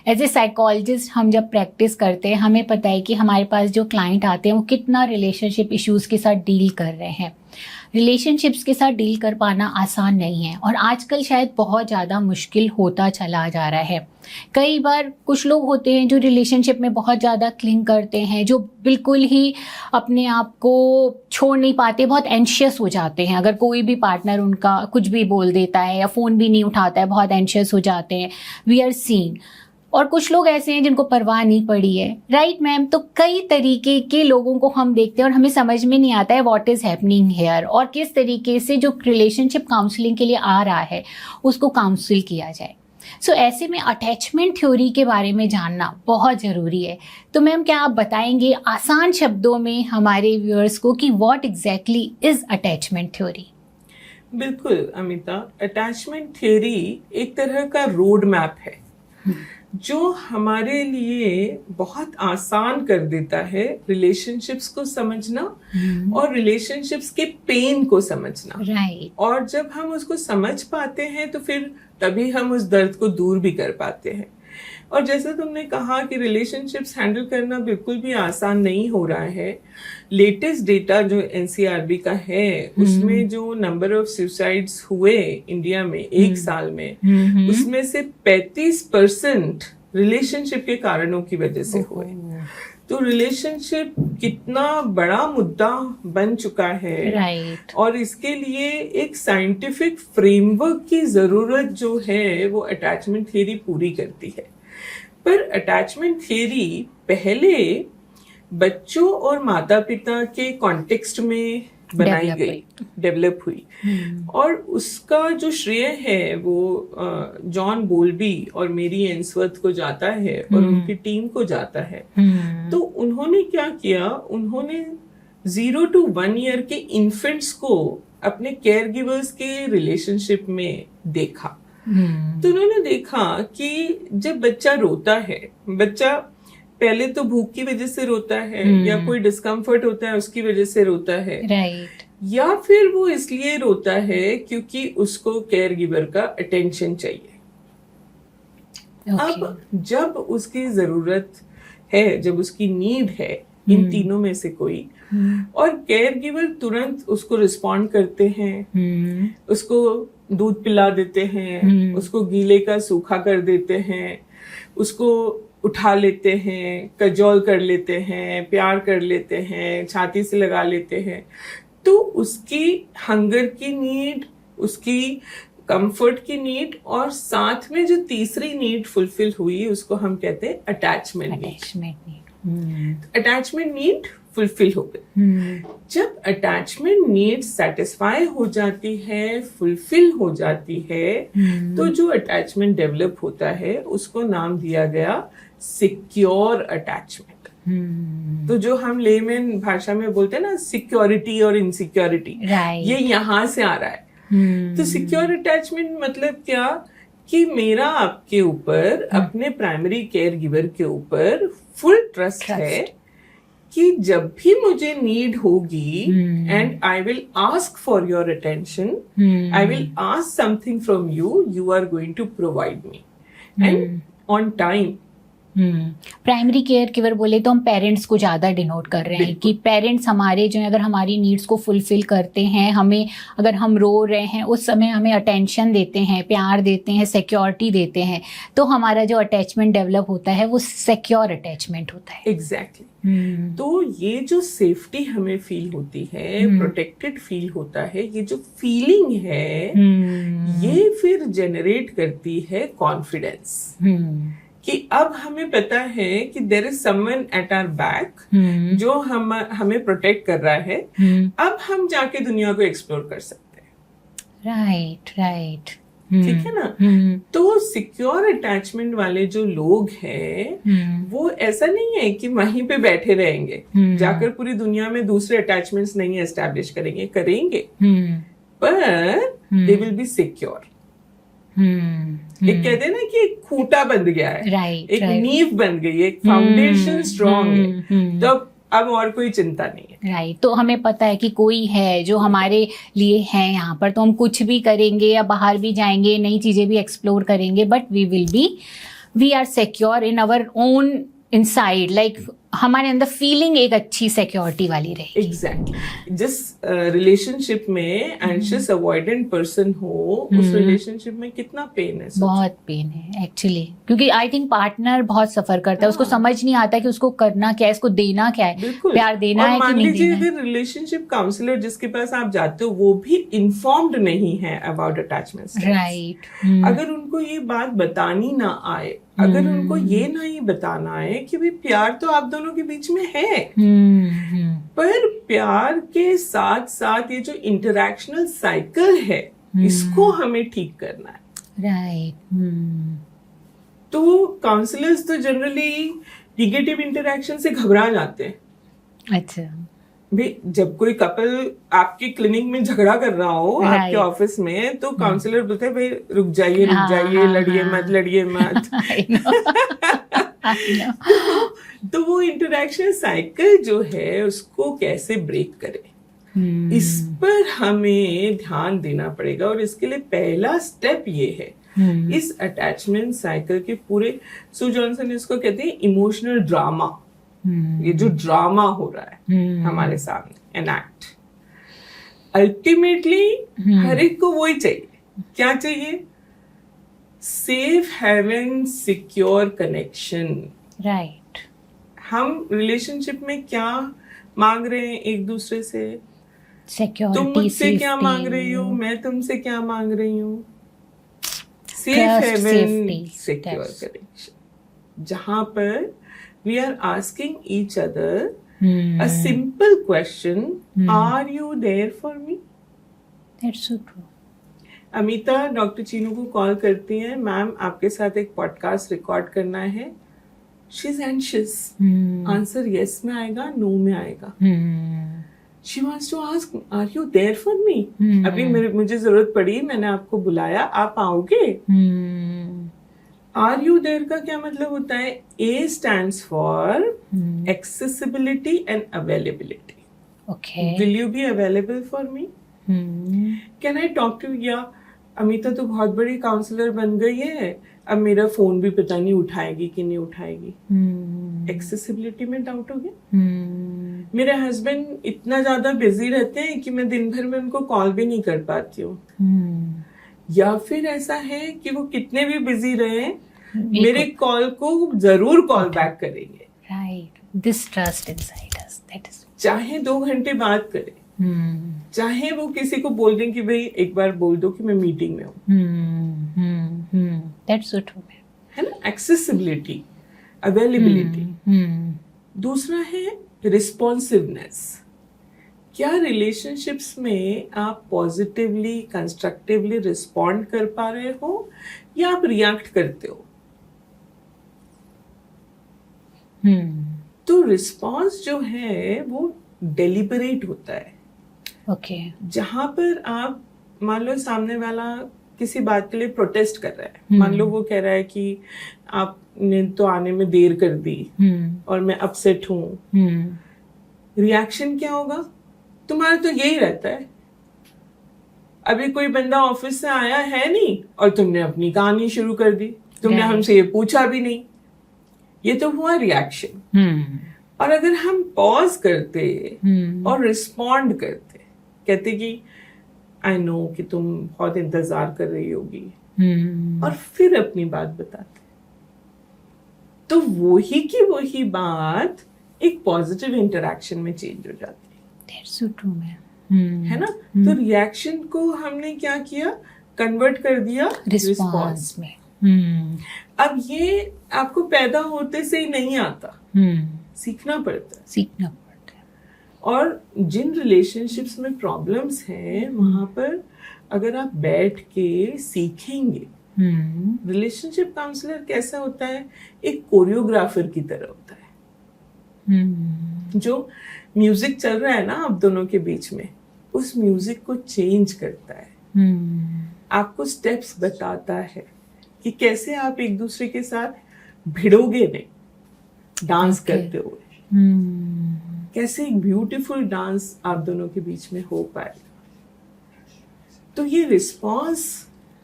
As a psychologist हम जब practice करते हैं हमें पता है कि हमारे पास जो क्लाइंट आते हैं वो कितना रिलेशनशिप इश्यूज़ के साथ डील कर रहे हैं। रिलेशनशिप्स के साथ डील कर पाना आसान नहीं है और आजकल शायद बहुत ज़्यादा मुश्किल होता चला जा रहा है। कई बार कुछ लोग होते हैं जो रिलेशनशिप में बहुत ज़्यादा क्लिंग करते हैं, जो बिल्कुल ही अपने आप को छोड़ नहीं पाते, बहुत एंशियस हो जाते हैं। अगर कोई भी पार्टनर उनका कुछ भी बोल देता है या फ़ोन भी नहीं उठाता है, बहुत एंशियस हो जाते हैं, वी आर सीन। और कुछ लोग ऐसे हैं जिनको परवाह नहीं पड़ी है, राइट मैम? तो कई तरीके के लोगों को हम देखते हैं और हमें समझ में नहीं आता है व्हाट इज़ हैपनिंग हेयर और किस तरीके से जो रिलेशनशिप काउंसलिंग के लिए आ रहा है उसको काउंसिल किया जाए। सो ऐसे में अटैचमेंट थ्योरी के बारे में जानना बहुत ज़रूरी है। तो मैम क्या आप बताएंगे आसान शब्दों में हमारे व्यूअर्स को कि what exactly is attachment theory? बिल्कुल अमिता, अटैचमेंट थ्योरी एक तरह का रोड मैप है जो हमारे लिए बहुत आसान कर देता है रिलेशनशिप्स को समझना और रिलेशनशिप्स के पेन को समझना। राइट। और जब हम उसको समझ पाते हैं तो फिर तभी हम उस दर्द को दूर भी कर पाते हैं। और जैसे तुमने कहा कि रिलेशनशिप्स हैंडल करना बिल्कुल भी आसान नहीं हो रहा है। लेटेस्ट डेटा जो एनसीआरबी का है उसमें जो नंबर ऑफ सुसाइड्स हुए इंडिया में एक साल में, उसमें से 35% रिलेशनशिप के कारणों की वजह से हुए। तो रिलेशनशिप कितना बड़ा मुद्दा बन चुका है। राइट। और इसके लिए एक साइंटिफिक फ्रेमवर्क की जरूरत जो है वो अटैचमेंट थ्योरी पूरी करती है। पर अटैचमेंट थ्योरी पहले बच्चों और माता पिता के कॉन्टेक्स्ट में बनाई गई, डेवलप हुई। और उसका जो श्रेय है वो जॉन बोल्बी और मेरी एंसवर्थ को जाता है और उनकी टीम को जाता है। तो उन्होंने क्या किया, उन्होंने 0 to 1 ईयर के इन्फेंट्स को अपने केयर गिवर्स के रिलेशनशिप में देखा। तो उन्होंने देखा कि जब बच्चा रोता है, बच्चा पहले तो भूख की वजह से रोता है या कोई डिस्कम्फर्ट होता है उसकी वजह से रोता है, राइट। या फिर वो इसलिए रोता है क्योंकि उसको केयर गिवर का अटेंशन चाहिए। अब जब उसकी जरूरत है, जब उसकी नीड है इन तीनों में से कोई, और केयर गिवर तुरंत उसको रिस्पॉन्ड करते हैं, उसको दूध पिला देते हैं, उसको गीले का सूखा कर देते हैं, उसको उठा लेते हैं, कजोल कर लेते हैं, प्यार कर लेते हैं, छाती से लगा लेते हैं, तो उसकी हंगर की नीड, उसकी कंफर्ट की नीड और साथ में जो तीसरी नीड फुलफिल हुई उसको हम कहते हैं attachment need. Attachment need fulfil हो गई। जब अटैचमेंट नीड सेटिस्फाई हो जाती है, फुलफिल हो जाती है, तो जो अटैचमेंट डेवलप होता है उसको नाम दिया गया सिक्योर अटैचमेंट। तो जो हम लेमन भाषा में बोलते हैं ना सिक्योरिटी और इनसिक्योरिटी, ये यहाँ से आ रहा है। तो सिक्योर अटैचमेंट मतलब क्या कि मेरा आपके ऊपर, अपने प्राइमरी केयर गिवर के ऊपर फुल ट्रस्ट है कि जब भी मुझे नीड होगी and I will ask for your attention, I will ask something from you, you are going to provide me and on time. Primary care giver बोले तो हम पेरेंट्स को ज़्यादा डिनोट कर रहे हैं कि पेरेंट्स हमारे जो है अगर हमारी नीड्स को फुलफिल करते हैं, हमें अगर हम रो रहे हैं उस समय हमें अटेंशन देते हैं, प्यार देते हैं, सिक्योरिटी देते हैं, तो हमारा जो अटैचमेंट डेवलप होता है वो सिक्योर अटैचमेंट होता है। एग्जैक्टली। तो ये जो सेफ्टी हमें फील होती है, प्रोटेक्टेड फील होता है, ये जो फीलिंग है ये फिर जनरेट करती है कॉन्फिडेंस कि अब हमें पता है कि there is someone at our back जो हमें प्रोटेक्ट कर रहा है। अब हम जाके दुनिया को एक्सप्लोर कर सकते हैं। राइट। ठीक है ना? तो सिक्योर अटैचमेंट वाले जो लोग हैं वो ऐसा नहीं है कि वहीं पे बैठे रहेंगे, जाकर पूरी दुनिया में दूसरे अटैचमेंट्स नहीं एस्टैब्लिश करेंगे, पर दे विल बी सिक्योर। एक कहते हैं ना कि एक खूंटा बंध गया है, एक नींव बन गई, एक फाउंडेशन स्ट्रॉन्ग है, तो अब और कोई चिंता नहीं है। राइट। तो हमें पता है कि कोई है जो हमारे लिए है यहाँ पर, तो हम कुछ भी करेंगे या बाहर भी जाएंगे, नई चीजें भी एक्सप्लोर करेंगे, but we will be we are secure in our own inside, like हमारे अंदर फीलिंग एक अच्छी सिक्योरिटी वाली रहेगी। एग्जैक्टली। जिस रिलेशनशिप में एंशियस अवॉइडेंट पर्सन हो, उस रिलेशनशिप में कितना पेन है, सोचो। बहुत पेन है एक्चुअली, क्योंकि आई थिंक पार्टनर बहुत सफर करता है, उसको समझ नहीं आता कि उसको करना क्या है, इसको देना क्या है, बिल्कुल। प्यार देना और है कि मान नहीं लीजिए देना है। अगर रिलेशनशिप काउंसलर जिसके पास आप जाते हो वो भी इन्फॉर्म्ड नहीं है अबाउट अटैचमेंट, राइट। अगर उनको ये बात बतानी ना आए, अगर उनको ये नहीं बताना आए कि भाई प्यार तो आप दोनों के बीच में है, पर प्यार के साथ साथ ये जो इंटरैक्शनल साइकिल है इसको हमें ठीक करना है, राइट। तो काउंसलर्स तो जनरली निगेटिव इंटरैक्शन से घबरा जाते हैं। अच्छा। भाई जब कोई कपल आपके क्लिनिक में झगड़ा कर रहा हो आपके ऑफिस में, तो काउंसलर बोलते हैं भाई रुक जाइए लड़िए मत तो वो इंटरैक्शन साइकिल जो है उसको कैसे ब्रेक करें, इस पर हमें ध्यान देना पड़ेगा। और इसके लिए पहला स्टेप ये है, इस अटैचमेंट साइकिल के पूरे, सू जॉनसन इसको कहते हैं इमोशनल ड्रामा, ये जो ड्रामा हो रहा है हमारे सामने, एन एक्ट। अल्टीमेटली हर एक को वही चाहिए, क्या चाहिए? Safe haven, secure connection. Right. हम रिलेशनशिप में क्या मांग रहे हैं एक दूसरे से? सिक्योरिटी, तुम मुझसे क्या मांग रही हो, मैं तुमसे क्या मांग रही हूँ? सेफ हेवन, सिक्योर कनेक्शन, जहां पर we are asking each other a simple question, are you there for me? That's so true. Amita doctor Chinu को कॉल करती हैं, मैम आपके साथ एक पॉडकास्ट रिकॉर्ड करना है। She is anxious, answer yes में आएगा, नो में आएगा। She wants to ask are you there for me, अभी मुझे जरूरत पड़ी, मैंने आपको बुलाया, आप आओगे? आर यू देयर का क्या मतलब होता है? A stands for accessibility and availability. Okay. Will you be available for me? Can I talk to? या अमिता तो बहुत बड़ी काउंसलर बन गई है, अब मेरा फोन भी पता नहीं उठाएगी कि नहीं उठाएगी। एक्सेसिबिलिटी में डाउट हो गया। मेरे हस्बैंड इतना ज्यादा बिजी रहते हैं कि मैं दिन भर में उनको कॉल भी नहीं कर पाती हूँ। या फिर ऐसा है कि वो कितने भी बिजी रहे मेरे कॉल को जरूर कॉल बैक करेंगे। Right, this trust inside us, that is, चाहे 2 घंटे बात करें, चाहे वो किसी को बोल दें कि भाई एक बार बोल दो कि मैं मीटिंग में हूँ। दैट्स सो ट्रू, है ना? Accessibility, availability. दूसरा है रिस्पॉन्सिवनेस। क्या रिलेशनशिप्स में आप पॉजिटिवली, कंस्ट्रक्टिवली रिस्पॉन्ड कर पा रहे हो या आप रिएक्ट करते हो? तो रिस्पॉन्स जो है वो डेलिबरेट होता है। ओके। जहां पर आप, मान लो सामने वाला किसी बात के लिए प्रोटेस्ट कर रहा है, मान लो वो कह रहा है कि आपने तो आने में देर कर दी और मैं अपसेट हूँ, रिएक्शन क्या होगा तुम्हारा? तो यही रहता है, अभी कोई बंदा ऑफिस से आया है नहीं और तुमने अपनी कहानी शुरू कर दी, तुमने हमसे ये पूछा भी नहीं, ये तो हुआ रिएक्शन। और अगर हम पॉज करते और रिस्पॉन्ड करते, कहते कि आई नो कि तुम बहुत इंतजार कर रही होगी, और फिर अपनी बात बताते, तो वही की वही बात एक पॉजिटिव इंटरैक्शन में चेंज हो जाती है। That's so true, है ना? तो रिएक्शन को हमने क्या किया? कन्वर्ट कर दिया रिस्पॉन्स में। अब ये आपको पैदा होते से ही नहीं आता, सीखना पड़ता है। और जिन रिलेशनशिप्स में प्रॉब्लम्स हैं वहां पर अगर आप बैठ के सीखेंगे, रिलेशनशिप काउंसलर कैसा होता है? एक कोरियोग्राफर की तरह होता है, जो म्यूजिक चल रहा है ना आप दोनों के बीच में, उस म्यूजिक को चेंज करता है, आपको स्टेप्स बताता है कि कैसे आप एक दूसरे के साथ भिड़ोगे नहीं डांस करते हुए, कैसे एक ब्यूटीफुल डांस आप दोनों के बीच में हो पाएगा। तो ये रिस्पॉन्स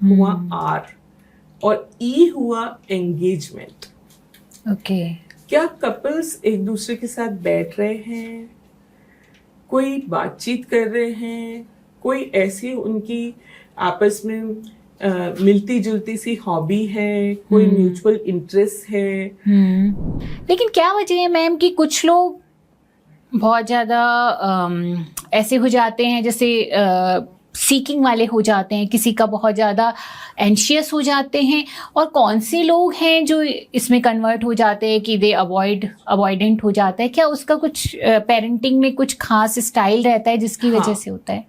हुआ आर, और ई हुआ एंगेजमेंट। ओके। क्या कपल्स एक दूसरे के साथ बैठ रहे हैं, कोई बातचीत कर रहे हैं, कोई ऐसी उनकी आपस में मिलती जुलती सी हॉबी है, कोई म्यूचुअल इंटरेस्ट है। लेकिन क्या वजह है मैम कि कुछ लोग बहुत ज़्यादा ऐसे हो जाते हैं, जैसे सीकिंग वाले हो जाते हैं, किसी का बहुत ज़्यादा एंशियस हो जाते हैं, और कौन से लोग हैं जो इसमें कन्वर्ट हो जाते हैं कि दे अवॉइडेंट हो जाता है? क्या उसका कुछ पेरेंटिंग में कुछ खास स्टाइल रहता है जिसकी वजह से होता है?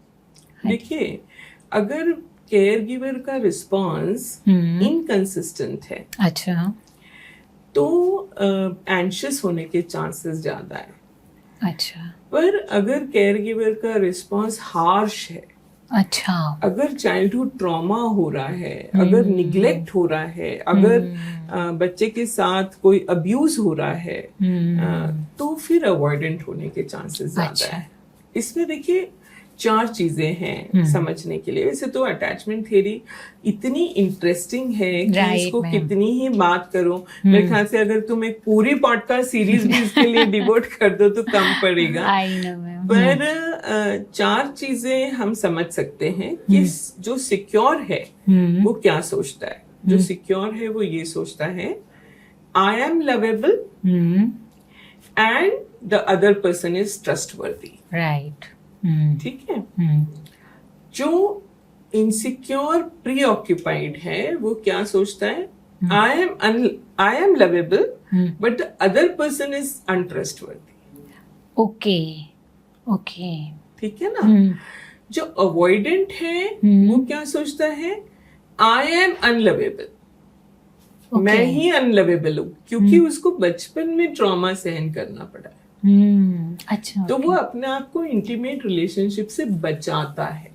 देखिए, अगर केयर गिवर का रिस्पॉन्स इनकंसिस्टेंट है, अच्छा, तो एंशियस होने के चांसेस ज्यादा है। अच्छा, पर अगर केयर गिवर का रिस्पॉन्स हार्श है, अच्छा, अगर चाइल्डहुड ट्रॉमा हो रहा है, अगर निग्लेक्ट हो रहा है, अगर बच्चे के साथ कोई अब्यूज हो रहा है, तो फिर अवॉइडेंट होने के चांसेस ज्यादा है। इसमें देखिए 4 चीजें हैं समझने के लिए। वैसे तो अटैचमेंट थ्योरी इतनी इंटरेस्टिंग है कि इसको कितनी ही बात करो, मेरे ख्याल से अगर तुम एक पूरी पॉडकास्ट सीरीज भी इसके लिए डिवोट कर दो तो कम पड़ेगा। पर 4 चीजें हम समझ सकते हैं कि जो सिक्योर है वो क्या सोचता है। जो सिक्योर है वो ये सोचता है, I am lovable and the other person is trustworthy. Right. ठीक है। जो इनसिक्योर प्रीऑक्यूपाइड है वो क्या सोचता है, I am lovable but the other person is untrustworthy. Okay, okay, ठीक है ना। जो अवॉइडेंट है वो क्या सोचता है, आई एम अनलवेबल, मैं ही अनलवेबल हूं, क्योंकि उसको बचपन में ट्रॉमा सहन करना पड़ा है। अच्छा, तो वो अपने आप को इंटीमेट रिलेशनशिप से बचाता है।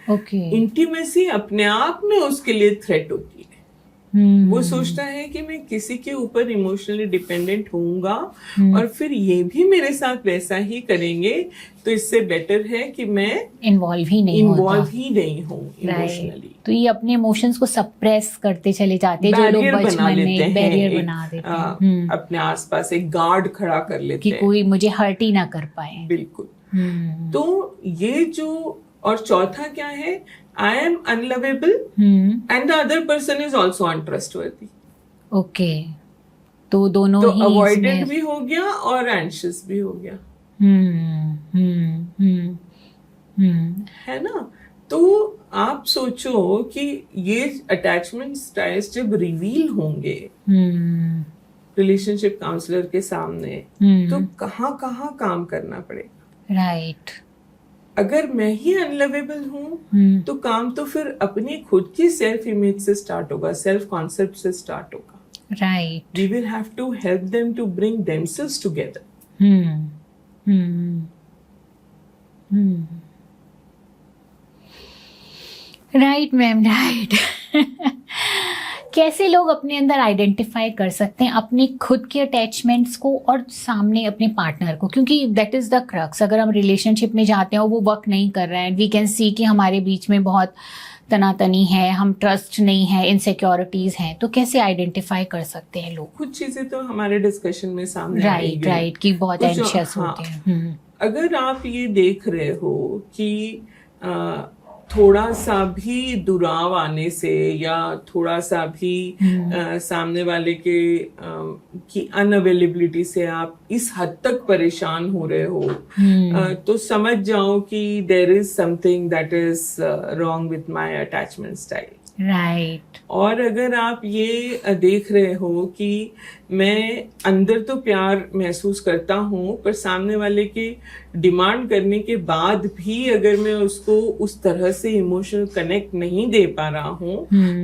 ओके। इंटीमेसी अपने आप में उसके लिए थ्रेट होती है। वो सोचता है कि मैं किसी के ऊपर इमोशनली डिपेंडेंट होऊंगा और फिर ये भी मेरे साथ वैसा ही करेंगे, तो इससे बेटर है कि मैं इन्वॉल्व ही नहीं हूँ इमोशनली। तो ये अपने इमोशंस को सप्रेस करते चले जाते हैं, जो लोग बचपन में बैरियर बना देते हैं, अपने आसपास एक गार्ड खड़ा कर लेते हैं कि कोई मुझे हर्ट ही ना कर पाए। बिल्कुल। तो ये जो, और चौथा क्या है, I am unlovable and the other person is also untrustworthy. Okay, तो दोनों तो ही अवॉइडेंट भी हो गया और एंशियस भी हो गया। है ना। तो आप सोचो कि ये अटैचमेंट स्टाइल्स जब रिवील होंगे रिलेशनशिप काउंसलर के सामने, तो कहाँ कहाँ काम करना पड़ेगा। राइट। अगर मैं ही अनलवेबल हूं तो काम तो फिर अपनी खुद की सेल्फ इमेज से स्टार्ट होगा, सेल्फ कॉन्सेप्ट से स्टार्ट होगा। Right. We will have to help them to bring themselves together. Right ma'am, right. कैसे लोग अपने अंदर आइडेंटिफाई कर सकते हैं अपने खुद के अटैचमेंट्स को और सामने अपने पार्टनर को, क्योंकि दैट इज़ द क्रक्स। अगर हम रिलेशनशिप में जाते हैं और वो वर्क नहीं कर रहे हैं, वी कैन सी कि हमारे बीच में बहुत तनातनी है, हम ट्रस्ट नहीं है, इनसिक्योरिटीज हैं, तो कैसे आइडेंटिफाई कर सकते हैं लोग? कुछ चीजें तो हमारे डिस्कशन में सामने राइट, राइट, कि बहुत एंशियस होते हैं। अगर आप ये देख रहे हो कि थोड़ा सा भी दुराव आने से या थोड़ा सा भी सामने वाले के की अनअवेलेबिलिटी से आप इस हद तक परेशान हो रहे हो, तो समझ जाओ कि there is something that is wrong with my attachment style. Right. और अगर आप ये देख रहे हो कि मैं अंदर तो प्यार महसूस करता हूँ, पर सामने वाले के डिमांड करने के बाद भी अगर मैं उसको उस तरह से इमोशनल कनेक्ट नहीं दे पा रहा हूँ,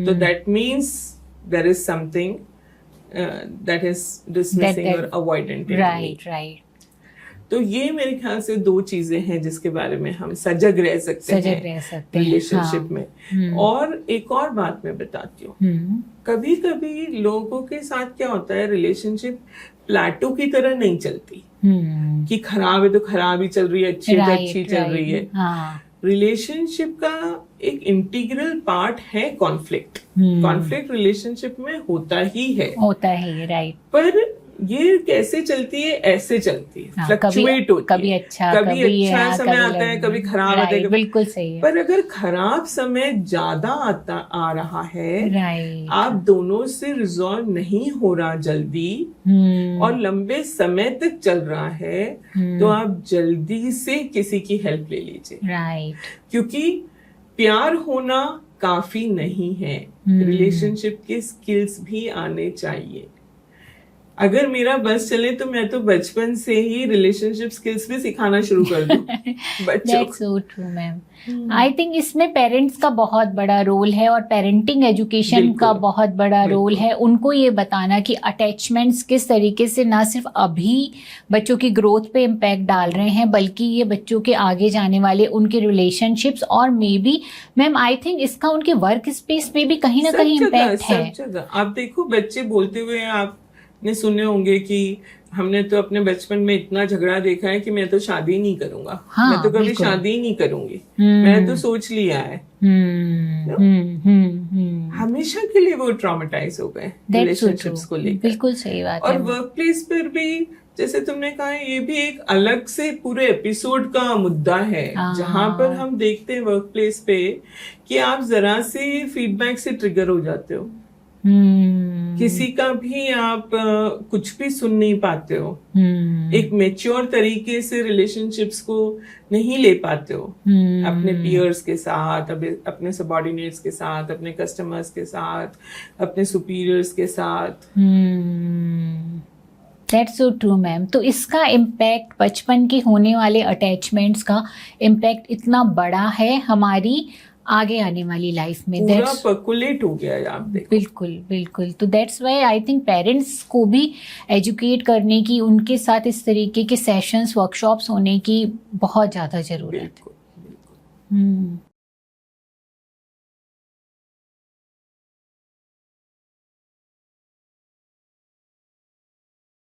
तो that means there is something that is dismissing और अवॉइडेंट। Right, right. तो ये मेरे ख्याल से 2 चीजें हैं जिसके बारे में हम सजग रह सकते हैं रिलेशनशिप में। और एक और बात मैं बताती हूँ, कभी कभी लोगों के साथ क्या होता है, रिलेशनशिप प्लेटो की तरह नहीं चलती कि खराब है तो खराब ही चल रही है, अच्छी है तो अच्छी चल रही है। रिलेशनशिप का एक इंटीग्रल पार्ट है कॉन्फ्लिक्ट। कॉन्फ्लिक्ट रिलेशनशिप में होता ही है, राइट। पर ये कैसे चलती है, ऐसे चलती है, फ्लक्चुएट होती है, कभी अच्छा समय आता है, कभी खराब आता है, बिल्कुल सही है। पर अगर खराब समय ज्यादा आ रहा है, राइट, आप दोनों से रिजॉल्व नहीं हो रहा जल्दी और लंबे समय तक चल रहा है, तो आप जल्दी से किसी की हेल्प ले लीजिए। राइट, क्योंकि प्यार होना काफी नहीं है, रिलेशनशिप के स्किल्स भी आने चाहिए। अगर मेरा बस चले तो मैं तो बचपन से ही रिलेशनशिप स्किल्स भी सिखाना शुरू कर दूं बच्चों That's so true, ma'am. I think इसमें पेरेंट्स का बहुत बड़ा रोल है और पेरेंटिंग एजुकेशन का बहुत बड़ा रोल है। उनको ये बताना कि अटैचमेंट्स किस तरीके से ना सिर्फ अभी बच्चों की ग्रोथ पे इम्पैक्ट डाल रहे हैं, बल्कि ये बच्चों के आगे जाने वाले उनके रिलेशनशिप्स और may be ma'am I think इसका उनके वर्क स्पेस पे भी कहीं ना कहीं इम्पैक्ट है। सब जगह आप देखो, बच्चे बोलते हुए आपने सुने होंगे कि हमने तो अपने बचपन में इतना झगड़ा देखा है कि मैं तो शादी नहीं करूंगा। हाँ, मैं तो कभी शादी नहीं करूंगी, मैंने तो सोच लिया है। हमेशा के लिए वो ट्रॉमेटाइज हो गए रिलेशनशिप्स को लेकर। बिल्कुल सही बात और है। वर्क प्लेस पर भी जैसे तुमने कहा, ये भी एक अलग से पूरे एपिसोड का मुद्दा है, जहां पर हम देखते हैं वर्क प्लेस पे कि आप जरा से फीडबैक से ट्रिगर हो जाते हो। किसी का भी आप कुछ भी सुन नहीं पाते हो, एक मेच्योर तरीके से रिलेशनशिप्स को नहीं ले पाते हो, अपने पीयर्स के साथ, अपने सबऑर्डिनेट्स के साथ, अपने कस्टमर्स के साथ, अपने सुपीरियर्स के साथ। That's so true, ma'am. तो इसका इम्पैक्ट, बचपन के होने वाले अटैचमेंट्स का इम्पैक्ट इतना बड़ा है हमारी आगे आने वाली लाइफ में, पूरा पर्कुलेट हो गया है, आप देखो। बिल्कुल बिल्कुल। तो that's why I think parents को भी एजुकेट करने की, उनके साथ इस तरीके के सेशंस, वर्कशॉप्स होने की बहुत ज़्यादा ज़रूरत है।